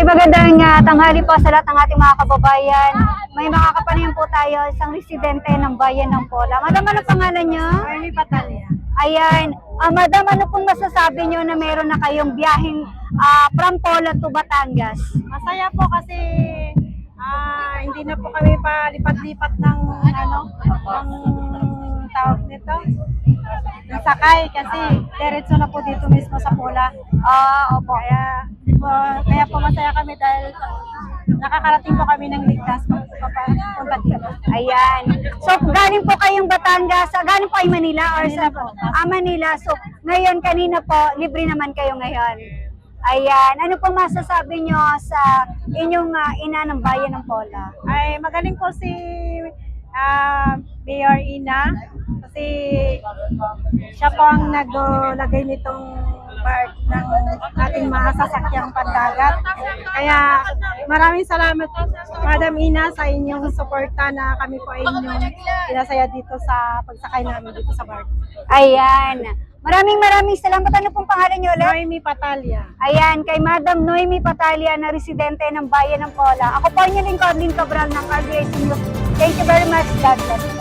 Ay, magandang tanghali po sa lahat ng ating mga kababayan. May makakapanayan po tayo, isang residente ng bayan ng Pola. Madam, ano pangalan niyo? Army Batalya. Ayan. Madam, ano pong masasabi niyo na meron na kayong biyaheng from Pola to Batangas? Masaya po kasi hindi na po kami palipat-lipat ng tawag nito. Ng sakay kasi diretso na po dito mismo sa Pola. Opo. Kaya po masaya kami dahil nakakarating po kami ng ligtas papunta dito. Ayan. So, galing po kayong Batangas, galing po ay Manila or Manila sa po. Manila. So, ngayon, kanina po, libre naman kayo ngayon. Ayan. Ano po masasabi nyo sa inyong ina ng bayan ng Pola? Ay magaling po si Mayor Ina kasi siya po ang naglagay nitong part ng ating mga sasakyang pandagat. Kaya maraming salamat Madam Ina sa inyong suporta na kami po ay inyong pinasaya dito sa pagsakay namin dito sa barko. Ayan. Maraming salamat. Ano pong pangalan niyo ulit? Noemi Batalya. Ayan, kay Madam Noemi Batalya na residente ng bayan ng Pola. Ako po ang inyong lingkod, Lynn Cabral ng RBIC News. Thank you very much. God bless.